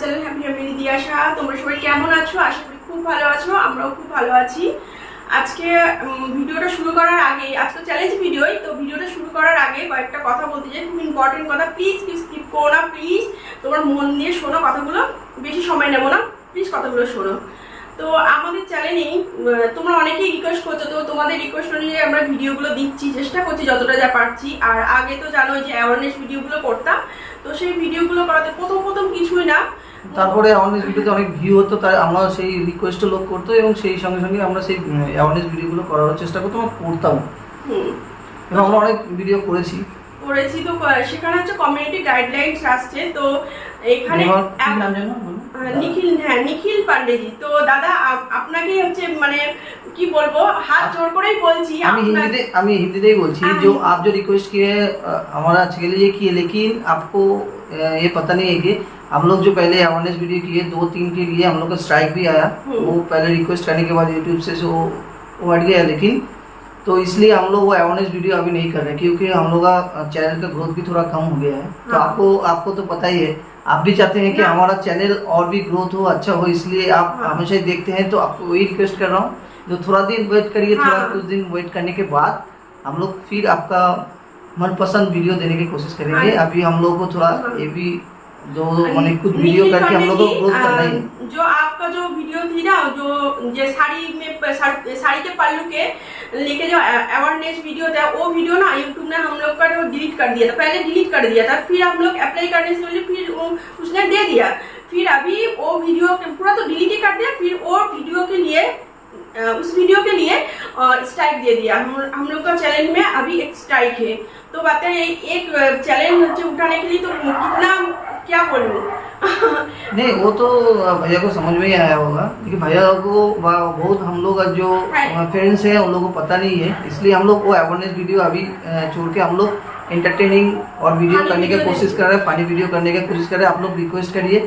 Channel happy family দিয়ে আসা। তোমরা সবাই কেমন আছো? আশা করি খুব ভালো আছো, আমরাও খুব ভালো আছি। আজকে ভিডিওটা শুরু করার আগে, আজকে চ্যালেঞ্জ ভিডিওই তো, ভিডিওটা শুরু করার আগে কয়েকটা কথা বলতে চাই, খুব ইম্পর্টেন্ট কথা। প্লিজ স্কিপ করো না, প্লিজ তোমার মন দিয়ে শোনো কথাগুলো, বেশি সময় নেবো না, প্লিজ কথাগুলো শোনো। তো আমাদের চ্যানেলেই তোমরা অনেকেই রিকোয়েস্ট করছো, তো তোমাদের রিকোয়েস্ট অনুযায়ী আমরা ভিডিওগুলো দিচ্ছি, চেষ্টা করছি যতটা যা পারছি। আর আগে তো জানোই যে অ্যাওয়ারনেস ভিডিওগুলো করতাম, তো সেই ভিডিওগুলো করাতে প্রথম কিছুই না, তারপরে অ্যাওয়ারনেস ভিডিওতে অনেক ভিউ হতো, তাই আমরা সেই রিকোয়েস্টও লোক করতো এবং সেই সঙ্গে সঙ্গে আমরা সেই অ্যাওয়ারনেস ভিডিওগুলো করার চেষ্টা করতাম, করতাম এবং আমরা অনেক ভিডিও করেছি। তো সেখানে হচ্ছে কমিউনিটি গাইডলাইন্স আসছে। তো এখানে নিখিল পান্ডেজি। তো দাদা আপনাকে হচ্ছে মানে কি বলবো, হাত জোड़ করেই বলছি। আমি হিंदीতেই বলছি। जो आप जो रिक्वेस्ट किए हमारा अच्छे के लिए किए, लेकिन आपको ये पता नहीं है कि हम लोग जो पहले अवेयरनेस वीडियो किए 2-3 के लिए हम लोग का स्ट्राइक भी आया। वो पहले रिक्वेस्ट करने के बाद यूट्यूब से वो हट गया, लेकिन तो इसलिए हम लोग वो अवेयरनेस वीडियो अभी नहीं कर रहे, क्योंकि हम लोग का चैनल का ग्रोथ भी थोड़ा कम हो गया है। तो आपको तो पता ही है, आप भी चाहते हैं कि हमारा चैनल और भी ग्रोथ हो, अच्छा हो, इसलिए आप हमेशा देखते हैं। तो आपको वही रिक्वेस्ट कर रहा हूँ, जो थोड़ा दिन वेट करिए, थोड़ा कुछ दिन वेट करने के बाद हम लोग फिर आपका मनपसंद वीडियो देने की कोशिश करेंगे। अभी हम लोग को थोड़ा ये भी जो मैंने कुछ वीडियो करके हम लोग को ग्रोथ करना है। जो आपका जो वीडियो थी ना, जो साड़ी में साड़ी के पल्लू के लेके जो अवेयरनेस वीडियो था, वो वीडियो ना यूट्यूब ने हम लोग का डिलीट कर दिया था। पहले डिलीट कर दिया था, फिर हम लोग अप्लाई करने से पहले फिर उसने दे दिया। फिर अभी वो वीडियो पूरा तो डिलीट ही कर दिया, फिर वो वीडियो के लिए उस वीडियो के लिए स्ट्राइक दे दिया। हम लोग का चैनल में अभी एक स्ट्राइक है। तो बताइए, एक चैलेंज उठाने के लिए तो कितना क्या बोलूं नहीं, वो तो भैया को समझ में ही आया होगा, लेकिन भैया को बहुत हम लोग जो फ्रेंड्स हैं उन लोगों को पता नहीं है, इसलिए हम लोग वो अवेयरनेस वीडियो अभी छोड़ के हम लोग एंटरटेनिंग और वीडियो करने की कोशिश कर रहे हैं, फनी वीडियो करने की कोशिश कर रहे हैं। आप लोग रिक्वेस्ट करिए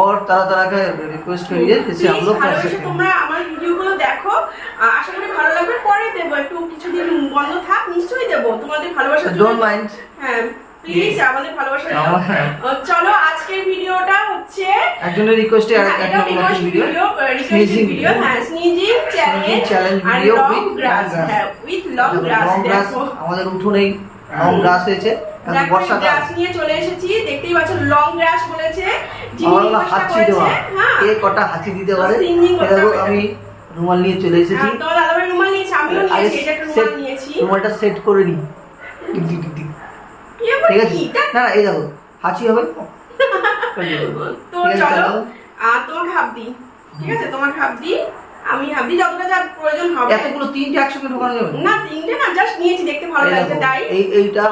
और तरह का रिक्वेस्ट करिए, जिससे हम लोग कर सकते हैं। তোমরা আমার ভিডিওগুলো দেখো, আশা করি ভালো লাগবে। পরে দেব, একটু কিছুদিন বন্ধ থাক, নিশ্চয়ই দেব তোমাদের ভালোবাসা। ডোন্ট মাইন্ড, হ্যাঁ প্লিজ আমাদের ভালোবাসা দাও। চলো আজকের ভিডিওটা হচ্ছে একজনের রিকোয়েস্টে একটা ভিডিও, স্নিজিং ভিডিও, হ্যাঁ sneezing challenge video with long grass. আমাদের উঠোনেই লং গ্রাস হয়েছে, বর্ষাকাল গ্রাস নিয়ে চলে এসেছি, দেখতেই পাচ্ছ লং গ্রাস বলেছে। আমরা হাঁচি দেওয়া, কে কটা হাঁচি দিতে পারে। দেখো আমি রুমাল নিয়ে চলে এসেছি। তো দাদা ভাই রুমাল নিয়েছি, আমিও নিয়েছি, এটা একটা রুমাল নিয়েছি। রুমালটা সেট করে নি, ঠিক আছে না? এই দেখো হাঁচি হবে। তো চলো তোমাকে হাত দিই, ঠিক আছে? তোমাকে হাত দিই, আমি হাত দিই যতটা যা প্রয়োজন হবে। এতগুলো তিনটে একসঙ্গে ঢোকানো যাবে না? তিনটে না, জাস্ট নিয়েছি, দেখতে ভালো লাগছে তাই। এইটা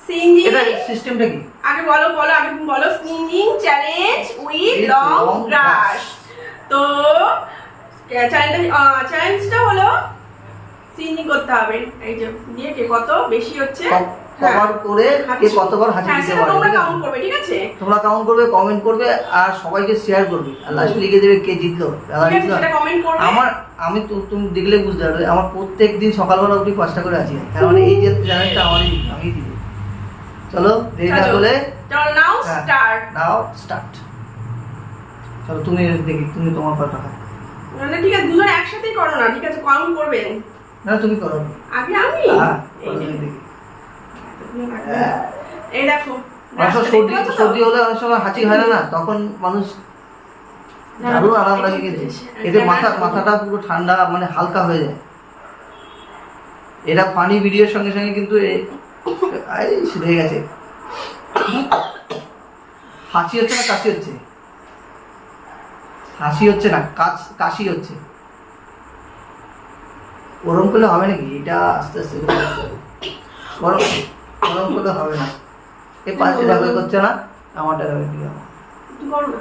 সিঙ্গিং, এটা সিস্টেমটা কি আগে বলো আগে বলো। সিঙ্গিং চ্যালেঞ্জ উইথ লং গ্রাস। তো চ্যালেঞ্জটা হলো সিঙ্গিং করতে হবে। এই যে দিয়ে কে কত বেশি হচ্ছে কভার করে কে কতবার হাঁচি দিতে পারে, তোমরা কাউন্ট করবে, ঠিক আছে? তোমরা কাউন্ট করবে, কমেন্ট করবে আর সবাইকে শেয়ার করবে, আর লাস্টে লিখে দেবে কে জিতলো। সেটা কমেন্ট করবে। আমি তুমি দেখলে বুঝতে পারবে, আমার প্রত্যেক দিন সকালবেলা উঠে 5টা করে আছি, তার মানে এই যে চ্যানেলটা আমি দিব। চলো দেরি না করে নাও স্টার্ট। চলো তুমি দেখি, তুমি তোমার কথা। না ঠিক আছে, দুজন একসাথেই করো না, ঠিক আছে? কাউন্ট করবেন না, তুমি করো আগে। আমি এই দেখো, সর্দি হলে অনেক সময় হাঁচি হয় না, তখন মানুষ দারুণ আরাম লাগে, কিন্তু এতে মাথাটা পুরো ঠান্ডা, মানে হালকা হয়ে যায়। এটা ফানি ভিডিওর সঙ্গে সঙ্গে কিন্তু হয়ে গেছে। হাঁচি হচ্ছে না, কাশি হচ্ছে? হাসি হচ্ছে না, কাশি হচ্ছে। ওরম করলে হবে নাকি? এটা আস্তে আস্তে গরম করলে হবে না। এই 5টা টাকা করছে না, আমারটা দিয়ে করো না।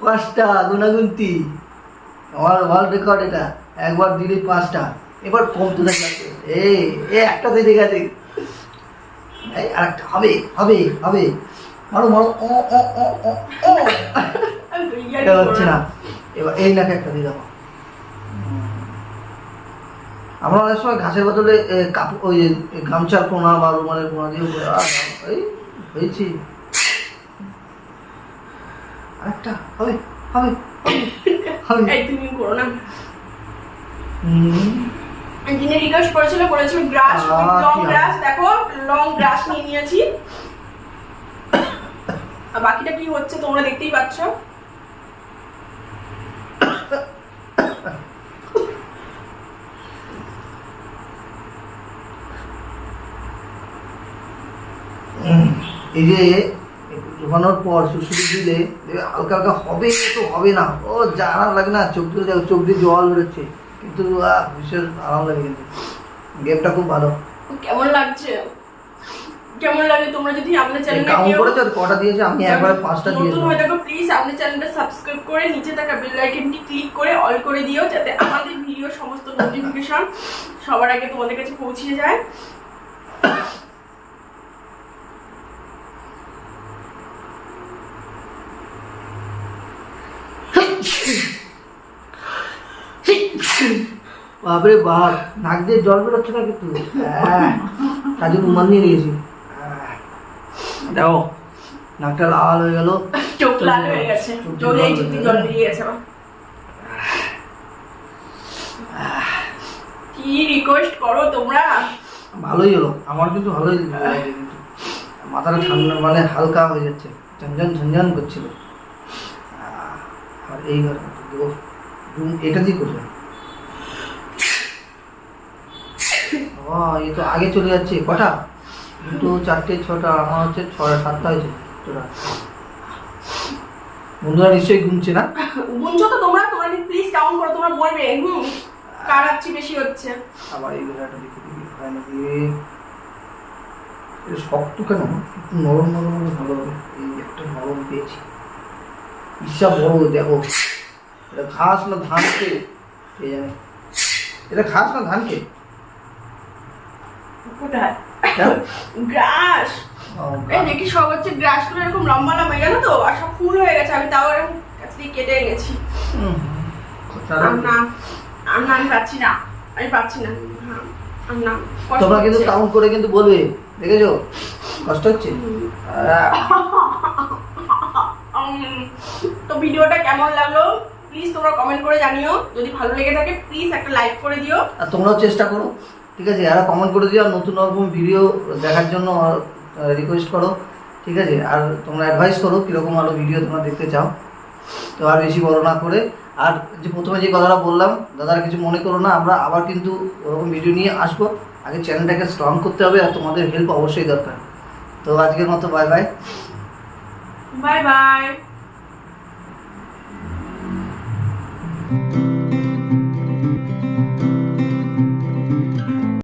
পাঁচটা গুনাগুনতি, আমার ওয়ার্ল্ড রেকর্ড এটা। একবার দিলে 5টা। এবার কমতে থাকছে। এই একটা দিয়ে গেছে, এই আরেকটা হবে হবে হবে, মারো মারো, ও ও ও ও ও, এটা হচ্ছে না। এবার এই নাকে একটা দিয়ে দেবো। আমরা অনেক সময় ঘাসের বদলে কাপড়, ওই গামছার কোনা বা রুমালের কোনা দিয়ে এই হয়েছি। আরেকটা হবে হবে হবে। এই তুমি করো না। যিনি রিকোয়েস্ট করেছিল গ্রাস, লং গ্রাস। দেখো লং গ্রাস নিয়ে নিয়েছি। আর বাকিটা কি হচ্ছে তোমরা দেখতেই পাচ্ছ। এই যে ঢোকানোর পর সুসুরি দিলে হালকা হালকা হবে, তো হবে না, ও যা আরাম লাগে না, চোখ দিয়ে জল বেরোচ্ছে, কিন্তু বিশেষ আরাম লাগে। কিন্তু গেমটা খুব ভালো। কেমন লাগছে, কেমন লাগে? তোমরা যদি আমাদের চ্যানেলে কাউন্ট করেছো কটা দিয়েছে? আমি একবারে 5টা দিয়েছি। নতুন হয়ে থাকো প্লিজ আমাদের চ্যানেলটা সাবস্ক্রাইব করে নিচে থাকা বেল আইকনটি ক্লিক করে অল করে দিও, যাতে আমাদের ভিডিওর সমস্ত নোটিফিকেশন সবার আগে তোমাদের কাছে পৌঁছে যায়। বাপরে বাপ, নাক দিয়ে জল বেরোচ্ছে না কিন্তু। কাজে রুমাল নিয়ে নিয়েছি। দেখো নাকটা লাল হয়ে গেল, চোখ লাল হয়ে গেছে, চোখে এই চোখে জল বেরিয়ে গেছে। কি রিকোয়েস্ট করো তোমরা। ভালোই হলো, আমার কিন্তু ভালোই লাগে। কিন্তু মাথাটা ঠান্ডা, মানে হালকা হয়ে যাচ্ছে, ঝনঝন ঝনঝন করছিল। আর এই এটা দিয়ে করবে। এ তো আগে চলে যাচ্ছে। কটা? 2, 4, 6টা, আমার হচ্ছে 6, 7টা হয়েছে। বন্ধুরা নিশ্চয়ই ঘুমছে না? গুনছো তো তোমরা প্লিজ কাউন্ট করো, তোমরা বলবে কার হচ্ছে বেশি হচ্ছে। আবার এই জায়গাটা দেখে দিবি, হয় নাকি? শক্ত কেন? একটু নরম নরম হলে ভালো হবে। এই একটা নরম পেয়েছি, ইচ্ছা বড়। দেখো এটা ঘাস না ধানকে কে জানে? এটা ঘাস না ধানকে? কোথায় গ্রাস? এই দেখি সব হচ্ছে গ্রাস গুলো এরকম লম্বা লম্বা, জানো তো, আর সব ফুল হয়ে গেছে। আমি তাও এরকম কাছ দিয়ে কেটে এনেছি। আমি পাচ্ছি না, তোমরা কিন্তু কাউন্ট করে কিন্তু বলবে, দেখেছো কষ্ট হচ্ছে। তো ভিডিওটা কেমন লাগলো প্লিজ তোমরা কমেন্ট করে জানিও। যদি ভালো লেগে থাকে প্লিজ একটা লাইক করে দিও। আর তোমরাও চেষ্টা করো, ঠিক আছে? আর কমেন্ট করে দিও, আর নতুন রকম ভিডিও দেখার জন্য রিকোয়েস্ট করো, ঠিক আছে? আর তোমরা অ্যাডভাইস করো কীরকম আরও ভিডিও তোমরা দেখতে চাও। তো আর বেশি বড় না করে, আর যে প্রথমে যে কথাটা বললাম, দাদারা কিছু মনে করো না, আমরা আবার কিন্তু ওরকম ভিডিও নিয়ে আসবো। আগে চ্যানেলটাকে স্ট্রং করতে হবে, আর তোমাদের হেল্প অবশ্যই দরকার। তো আজকের মতো বাই বাই। Bye bye.